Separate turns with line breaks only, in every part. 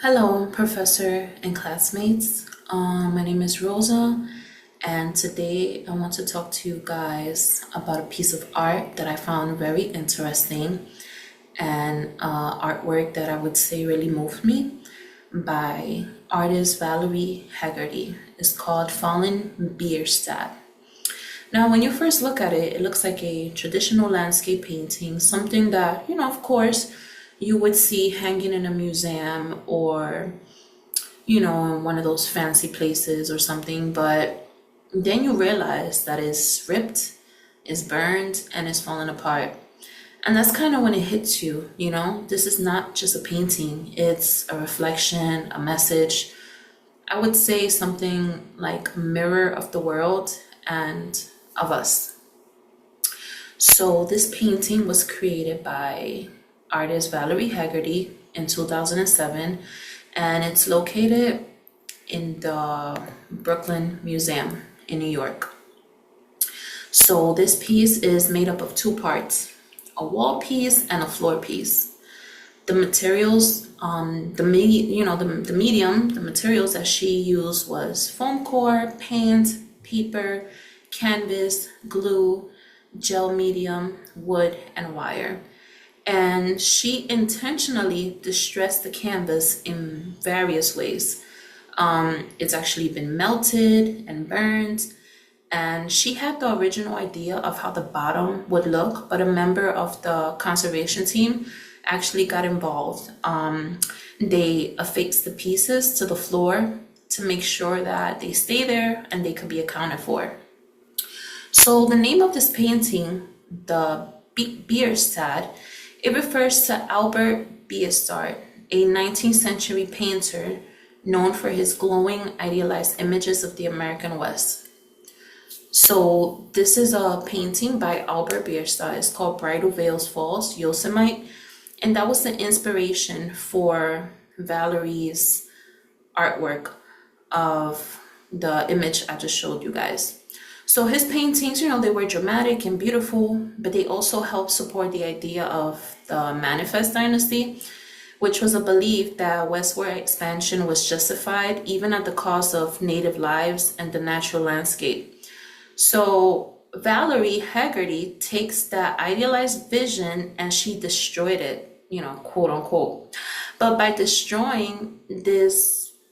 Hello, professor and classmates. My name is Rosa, and today I want to talk to you guys about a piece of art that I found very interesting and artwork that I would say really moved me by artist Valerie Hagerty. It's called Fallen Bierstadt. Now, when you first look at it, it looks like a traditional landscape painting, something that, of course, you would see hanging in a museum or, in one of those fancy places or something. But then you realize that it's ripped, it's burned, and it's falling apart. And that's kind of when it hits you. This is not just a painting, it's a reflection, a message. I would say something like a mirror of the world and of us. So this painting was created by artist Valerie Hagerty in 2007, and it's located in the Brooklyn Museum in New York. So this piece is made up of two parts, a wall piece and a floor piece. The materials, the materials that she used was foam core, paint, paper, canvas, glue, gel medium, wood, and wire. And she intentionally distressed the canvas in various ways. It's actually been melted and burned. And she had the original idea of how the bottom would look, but a member of the conservation team actually got involved. They affixed the pieces to the floor to make sure that they stay there and they could be accounted for. So the name of this painting, the Bierstadt, it refers to Albert Bierstadt, a 19th century painter known for his glowing, idealized images of the American West. So this is a painting by Albert Bierstadt. It's called Bridal Veils Falls, Yosemite. And that was the inspiration for Valerie's artwork of the image I just showed you guys. So his paintings, they were dramatic and beautiful, but they also helped support the idea of the Manifest dynasty, which was a belief that westward expansion was justified even at the cost of native lives and the natural landscape. So Valerie Hagerty takes that idealized vision and she destroyed it, quote unquote. But by destroying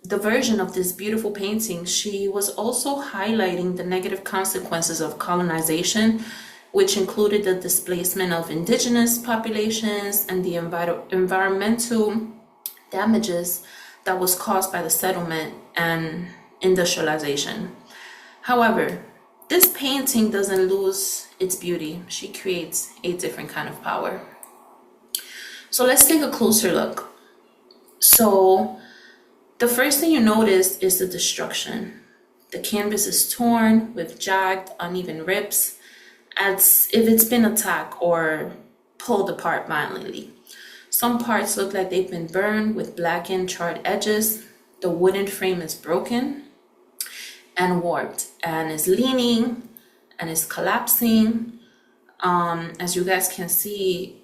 the version of this beautiful painting, she was also highlighting the negative consequences of colonization, which included the displacement of indigenous populations and the environmental damages that was caused by the settlement and industrialization. However, this painting doesn't lose its beauty. She creates a different kind of power. So let's take a closer look. So the first thing you notice is the destruction. The canvas is torn with jagged, uneven rips, as if it's been attacked or pulled apart violently. Some parts look like they've been burned with blackened, charred edges. The wooden frame is broken and warped and is leaning and is collapsing. As you guys can see,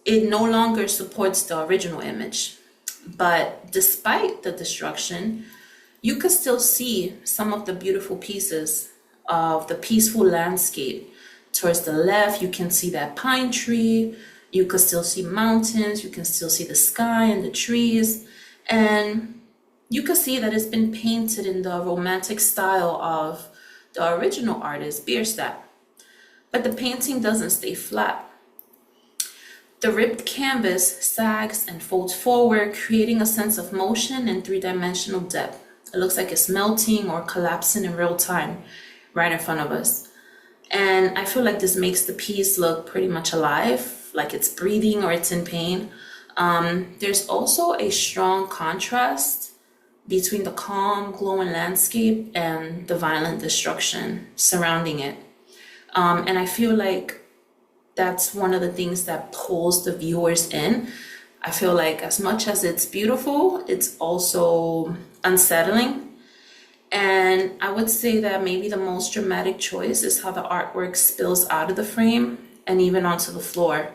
it no longer supports the original image. But despite the destruction, you could still see some of the beautiful pieces of the peaceful landscape. Towards the left, you can see that pine tree. You could still see mountains. You can still see the sky and the trees. And you could see that it's been painted in the romantic style of the original artist, Bierstadt. But the painting doesn't stay flat. The ripped canvas sags and folds forward, creating a sense of motion and three-dimensional depth. It looks like it's melting or collapsing in real time right in front of us. And I feel like this makes the piece look pretty much alive, like it's breathing or it's in pain. There's also a strong contrast between the calm, glowing landscape and the violent destruction surrounding it. And I feel like that's one of the things that pulls the viewers in. I feel like as much as it's beautiful, it's also unsettling. And I would say that maybe the most dramatic choice is how the artwork spills out of the frame and even onto the floor.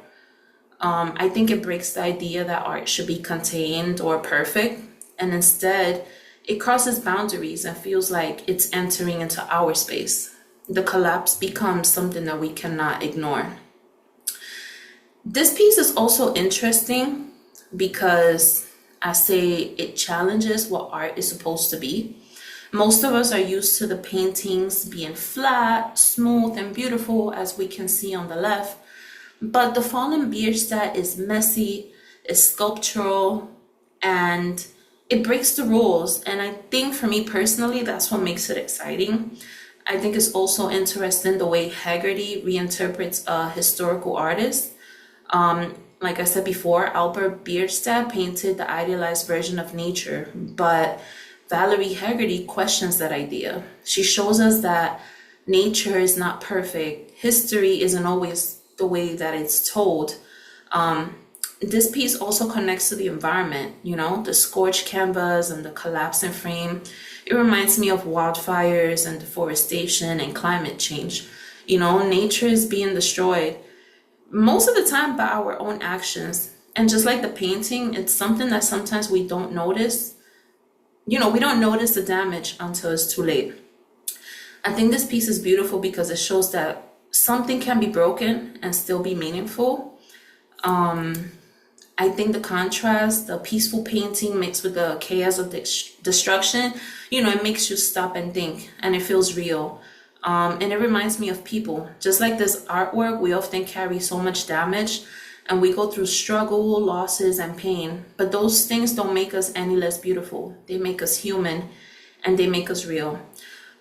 I think it breaks the idea that art should be contained or perfect, and instead it crosses boundaries and feels like it's entering into our space. The collapse becomes something that we cannot ignore. This piece is also interesting because I say it challenges what art is supposed to be. Most of us are used to the paintings being flat, smooth, and beautiful, as we can see on the left. But the Fallen Bierstadt is messy, it's sculptural, and it breaks the rules. And I think for me personally, that's what makes it exciting. I think it's also interesting the way Hagerty reinterprets a historical artist. Like I said before, Albert Bierstadt painted the idealized version of nature, but Valerie Hagerty questions that idea. She shows us that nature is not perfect. History isn't always the way that it's told. This piece also connects to the environment, the scorched canvas and the collapsing frame. It reminds me of wildfires and deforestation and climate change. Nature is being destroyed most of the time by our own actions. And just like the painting, it's something that sometimes we don't notice. We don't notice the damage until it's too late. I think this piece is beautiful because it shows that something can be broken and still be meaningful. I think the contrast, the peaceful painting mixed with the chaos of destruction, it makes you stop and think, and it feels real. And it reminds me of people. Just like this artwork, we often carry so much damage and we go through struggle, losses, and pain. But those things don't make us any less beautiful. They make us human and they make us real.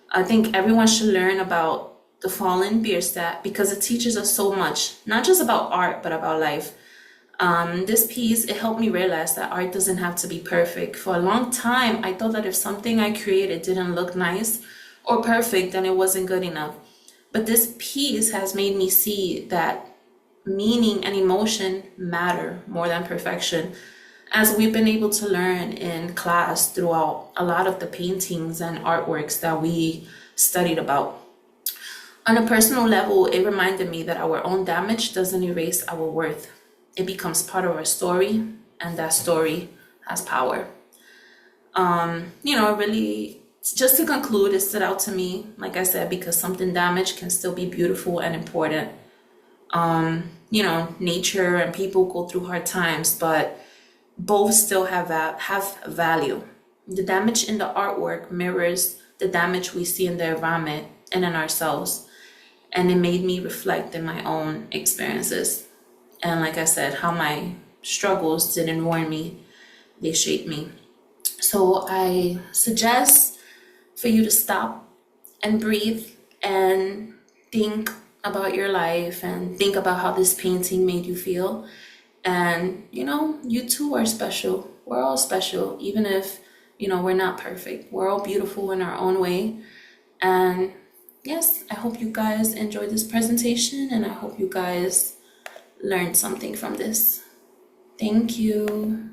I think everyone should learn about the Fallen Bierstadt because it teaches us so much, not just about art, but about life. This piece, it helped me realize that art doesn't have to be perfect. For a long time, I thought that if something I created didn't look nice or perfect, then it wasn't good enough. But this piece has made me see that meaning and emotion matter more than perfection, as we've been able to learn in class throughout a lot of the paintings and artworks that we studied about. On a personal level, it reminded me that our own damage doesn't erase our worth. It becomes part of our story, and that story has power. Really, just to conclude, it stood out to me, like I said, because something damaged can still be beautiful and important. Nature and people go through hard times, but both still have value. The damage in the artwork mirrors the damage we see in the environment and in ourselves. And it made me reflect in my own experiences. And like I said, how my struggles didn't warn me, they shaped me. So I suggest for you to stop and breathe and think about your life and think about how this painting made you feel. And, you too are special. We're all special, even if, we're not perfect. We're all beautiful in our own way. And yes, I hope you guys enjoyed this presentation and I hope you guys learned something from this. Thank you.